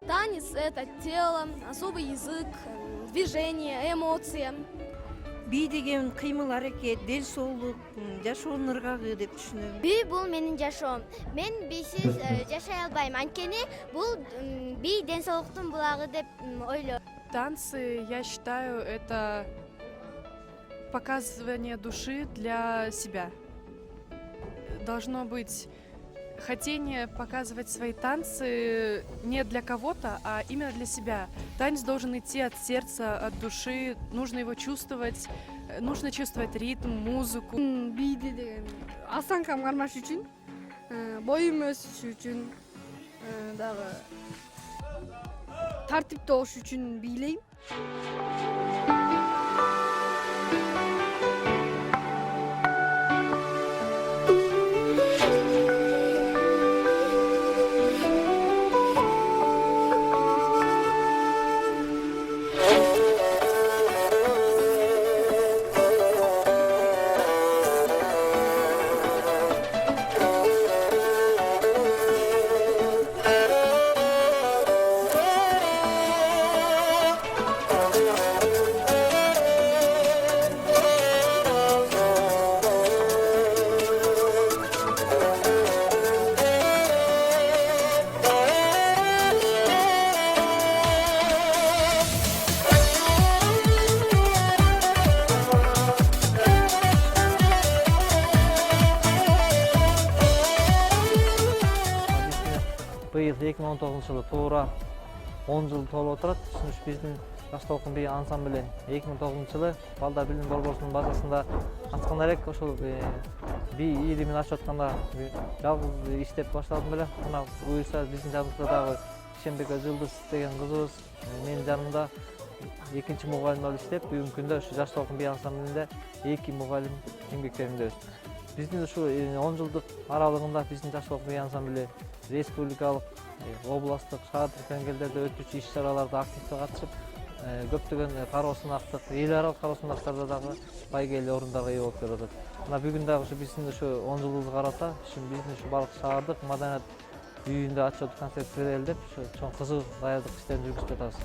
Танец – это тело, особый язык, движение, эмоции. Би деген кыймыл аракет, дел соолук, жашоонун ыргагы деп түшүнөм. Би бул менин жашоом. Мен бийсиз жашай албайм. Анткени бул би ден соолуктун булагы деп ойлойм. Танцы, я считаю, это показывание души для себя. Должно быть хотение показывать свои танцы не для кого-то, а именно для себя. Танец должен идти от сердца, от души, нужно его чувствовать, нужно чувствовать ритм, музыку. Бийди деген осанкам кармаш үчүн, боюм өсүш үчүн, дагы тартипте болуш үчүн бийлейм. Быйыл 2019-жылы туура 10 жыл толуп отурат. Биздин Жаш толкун би ансамбль 2009-жылы Балдар билим борборунун базасында ачкан элек. Ошол би ийримин ачып атканда жалгыз иштеп баштадым эле. Мына буюрса биздин жаныбызда дагы Ишенбек Жылдыз деген кызыбыз менин жанымда экинчи мугалим болуп иштеп, бүгүнкү күндө ушу Жаш толкун би ансамблинде 2 мугалим эмгектеринде. Биздин ушул 10 жылдык аралыгында биздин Жаш толкун би ансамбли республикалык, областтык, шаардык деңгээлдерде өтүүчү иш-чараларда активдүү катышып, көптөгөн кароосунактык, эл аралык кароосунактарда дагы байгелүү орундарга ээ болуп келатат. Мына бүгүн дагы ушу биздин ушу 10 жылдыгыбызга карата биздин ушу Балык шаардык маданият үйүндө ачылып концерт берели деп чоң кызуу даярдык иштерин жүргүзүп жатабыз.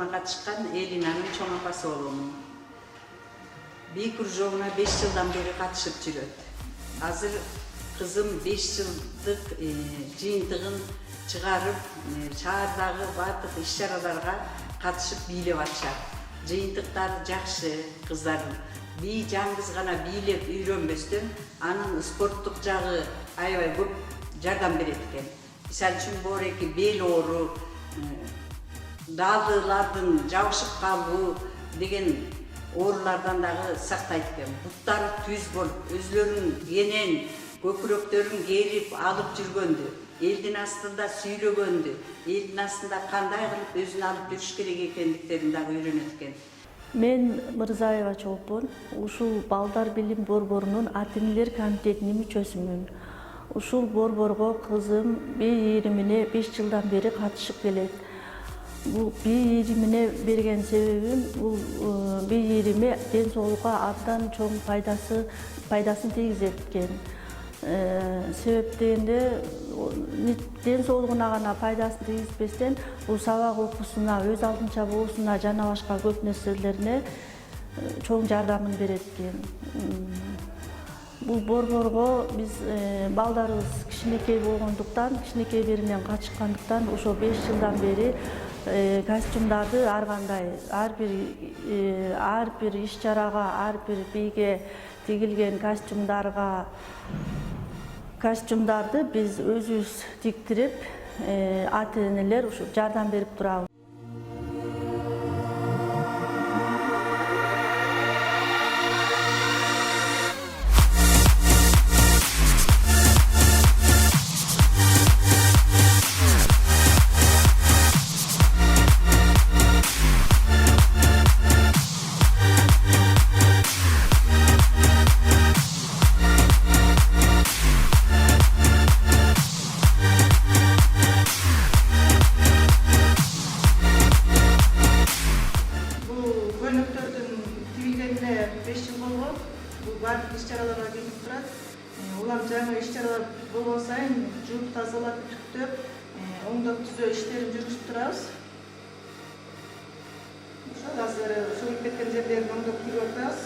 кружогуна катышкан Элинанын чоң апасы боломун. Би кружогуна 5 жылдан бери катышып жүрөт. Азыр кызым 5 жылдык жыйынтыгын чыгарып, шаардагы бардык иш-чараларга катышып бийлеп атышат. Жыйынтыктары жакшы кыздардын. Би жаңгыз гана бийлеп үйрөнбөстөн, анын спорттук жагы аябай көп жардам берет экен. Мисалы үчүн боореки бел оору, даалылардын жабышып калуу деген оорулардан дагы сактайт экен. Буттары түз болуп, өзлөрүн кенен, көкүрөктөрүн керип алып жүргөндү, элдин астында сүйлөгөндү, элдин астында кандай кылып өзүн алып жүрүш керек экендиктерин дагы үйрөнөт экен. Мен Мырзаева Чолпон, ушул Балдар билим борборунун ата-энелер комитетинин мүчөсүмүн. Ушул борборго кызым бий ийримине 5 жылдан бери катышып келет. Бул бий ийримине берген себебим, бул бий ийрими ден соолукка абдан чоң пайдасын тийгизет экен. Себеп дегенде ден соолугуна гана пайдасын тийгизбестен, бул сабак окуусуна, өз алдынча болуусуна жана башка көп нерселерине чоң жардамын берет экен. Бул борборго биз балдарыбыз кичинекей болгондуктан, кичинекей беринен катышкандыктан ошо 5 жылдан бери костюмдарды ар кандай, ар бир иш-чарага, ар бир бийге тигилген костюмдарды биз өзүбүз тиктирип, ата-энелер ушу жардам берип турабыз. Жаңа иш-чаралар болгон сайын жууп тазалап түктөп, оңдоп түзөө иштерин жүргүзүп турабыз. Ошол азыр сөгүп кеткен жерлерин оңдоп кийип атабыз.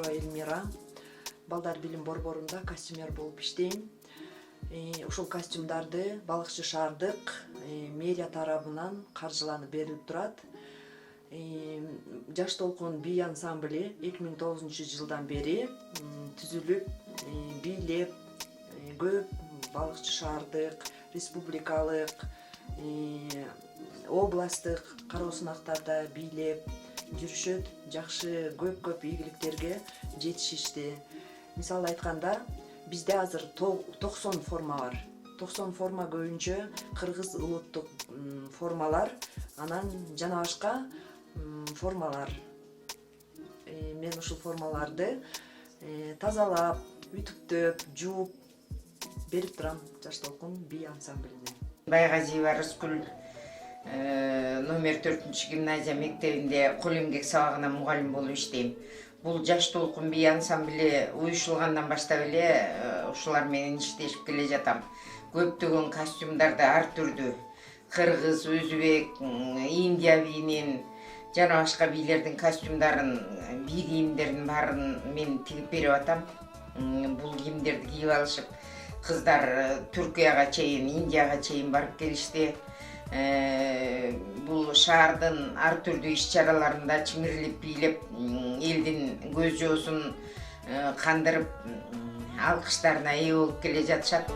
Эльмира, Балдар билим борборунда костюмер болуп иштейм. Ушул костюмдарды балыкчы шаардык мэрия тарабынан каржыланып берилип турат. Жаш толкун бий ансамблі 2009 жылдан бери түзүлүп, бийлеп, көп балыкчы шаардык, республикалык, областтык кароосунактарда бийлеп жүрүшөт, жакшы көп ийгиликтерге жетишишти. Мисалы айтканда, бизде азыр 90 форма бар. 90 форма көбүнчө кыргыз улуттук формалар, анан жана башка формалар. Мен ушул формаларды тазалап, ütүктөп, жууп берип турам Жаш толкун бий ансамблине. Байгазиева Рыскүл номер 4 гимназия мектебинде кол эмгек сабагына мугалим болуп иштейм. Бул Жаш толкун бий ансамблі уюшулгандан баштап эле ушулар менен иштешип келе жатам. Көптөгөн костюмдарды ар түрдүү, кыргыз, өзбек, Индия бийинин жана башка бийлердин костюмдарын, бий кийимдердин баарын мен тигип берип атам. Бул кийимдерди кийип алышып, кыздар Түркияга чейин, Индияга чейин барып келишти. Бул шаардын ар түрдүү иш-чараларында чимирлеп бийлеп, элдин көз жоосун кандырып, алкыштарына ээ болуп келе жатышат.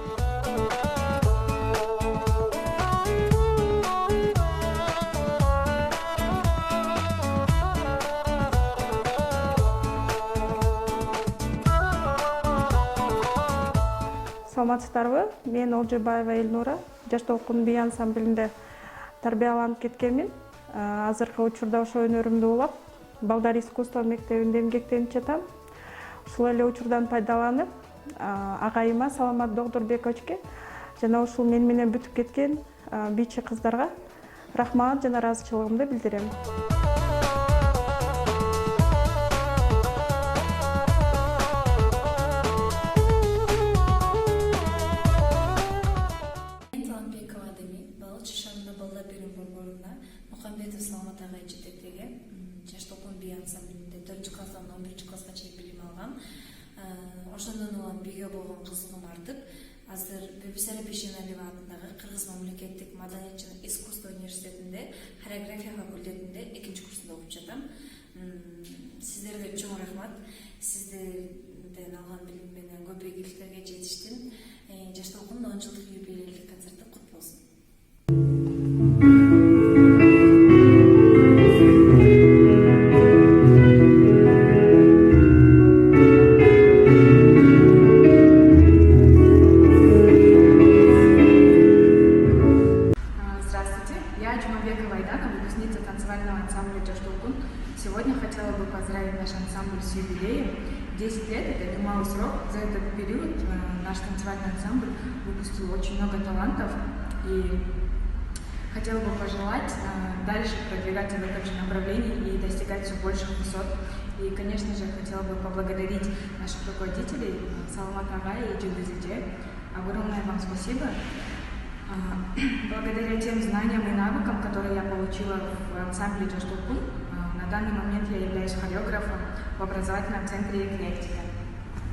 саламатсыздарбы? Мен Олжобаева Элнура, Жаш толкун би ансамблинде тарбияланып кеткенмин. Азыркы учурда ошо өнөрүмдү улап, Балдар искусство мектебинде эмгектенип жатам. Ушул эле учурдан пайдаланып, агайыма Саламат Догдурбековичке жана ушул мен менен бүтүп кеткен бийчи кыздарга рахмат жана ыраазычылыгымды билдирем. Мухамбетов Саламат агай жетектеген Жаш толкун би ансамблинде 4 класстан 11 класска чейин билим алгам. Ошондон улам биге болгон кызыгым артып, азыр Бибисара Бишеналиева атындагы Кыргыз мамлекеттик маданият жана искусство университетинде хореография факультетинде 2 курсунда окуп жатам. Сиздерге чоң рахмат. Сиздерден алган билим менен көп ийгиликтерге жетиштим. Жаш толкундун 10 жылдык юбилейлик концерти кут болсун. Сегодня хотела бы поздравить наш ансамбль с юбилеем. 10 лет – это немалый срок. За этот период наш танцевальный ансамбль выпустил очень много талантов. И хотела бы пожелать дальше продвигаться в этом же направлении и достигать все больших высот. И, конечно же, хотела бы поблагодарить наших руководителей Саламат агай и Джудызиджи. Огромное вам спасибо. Благодаря тем знаниям и навыкам, которые я получила в ансамбле Жаш толкун, на данный момент я являюсь хореографом в образовательном центре «Эклектика».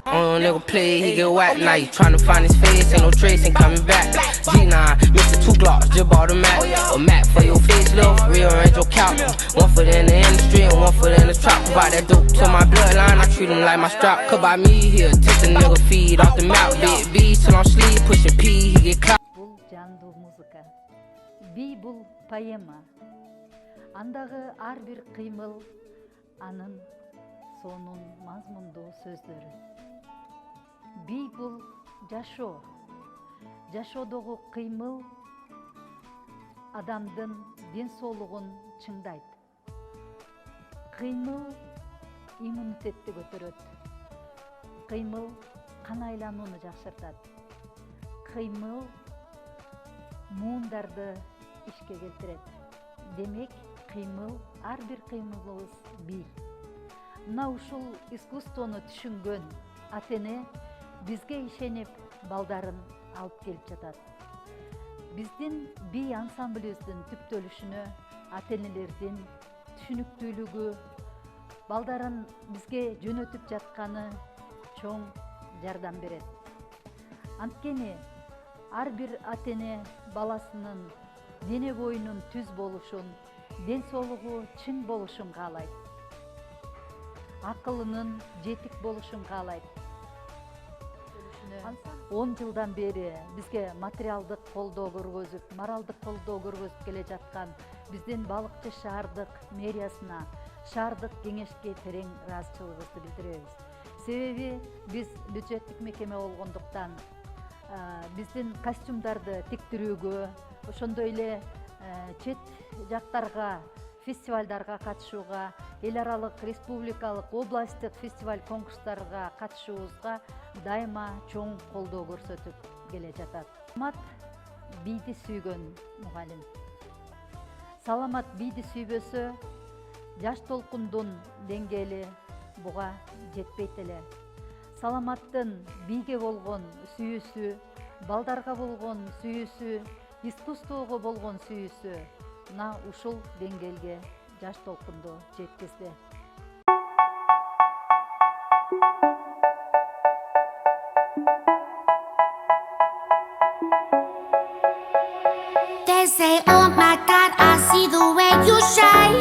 Nigga play, he get whacked. Now you tryna find his face, ain't no trace, ain't coming back. G9, Mr. 2 Glocks, just bought a Mac. A Mac for your face, look, rearrange your couch. 1 foot in the industry and 1 foot in the trap. About that dope to my bloodline, I treat him like my strap. Cause by me, he'll take the nigga feed off the mouth. Big B till I'm sleep, pushing P, he get caught. Бул жандуу музыка. Би бул поэма. Андагы ар бир кыймыл анын сонун мазмундуу сөздөрү. Би бул жашоо. Жашоодогу кыймыл адамдын ден соолугун чыңдайт. Кыймыл иммунитетти көтөрөт. Кыймыл кан айланууну жакшыртат. Кыймыл муундарды ишке келтирет. Демек, кыймыл, ар бир кыймылыбыз би. Мына ушул искусствону түшүнгөн ата-эне бизге ишенип балдарын алып келип жатат. Биздин би ансамблибиздин түптөлүшүнө ата-энелердин түшүнүктүүлүгү, балдарын бизге жөнөтүп жатканы чоң жардам берет. Анткени ар бир ата-эне баласынын дене боюнун түз болушун, ден соолугу чың болушун каалайт. Акылынын жетик болушун каалайт. 10 жылдан бери бизге материалдык колдоо көргөзүп, моралдык колдоо көргөзүп келе жаткан биздин Балыкчы шаардык мэриясына, шаардык кеңешке терең ыраазычылыгыбызды билдиребиз. Себеби биз бюджеттик мекеме болгондуктан биздин костюмдарды тиктирүүгө, ошондой эле чет жактарга, фестивалдарга катышууга, эл аралык, республикалык, областтык фестиваль конкурстарга катышуубузга дайыма чоң колдоо көрсөтүп келе жатат. Саламат бийди сүйгөн мугалим. Саламат бийди сүйбөсө, Жаш толкундун деңгээли буга жетпейт эле. Саламаттын бийге болгон сүйүүсү, балдарга болгон сүйүүсү, искусствого болгон сүйүүсү мына ушул деңгээлге Жаш толкунду жеткизди. They say, oh my God, I see the way you shine.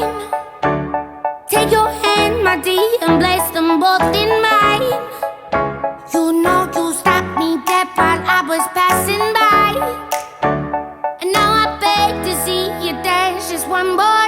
Take your hand, my dear, and place them both in mine. You know you stopped me dead while I was passing by. And now I beg to see you dance just one more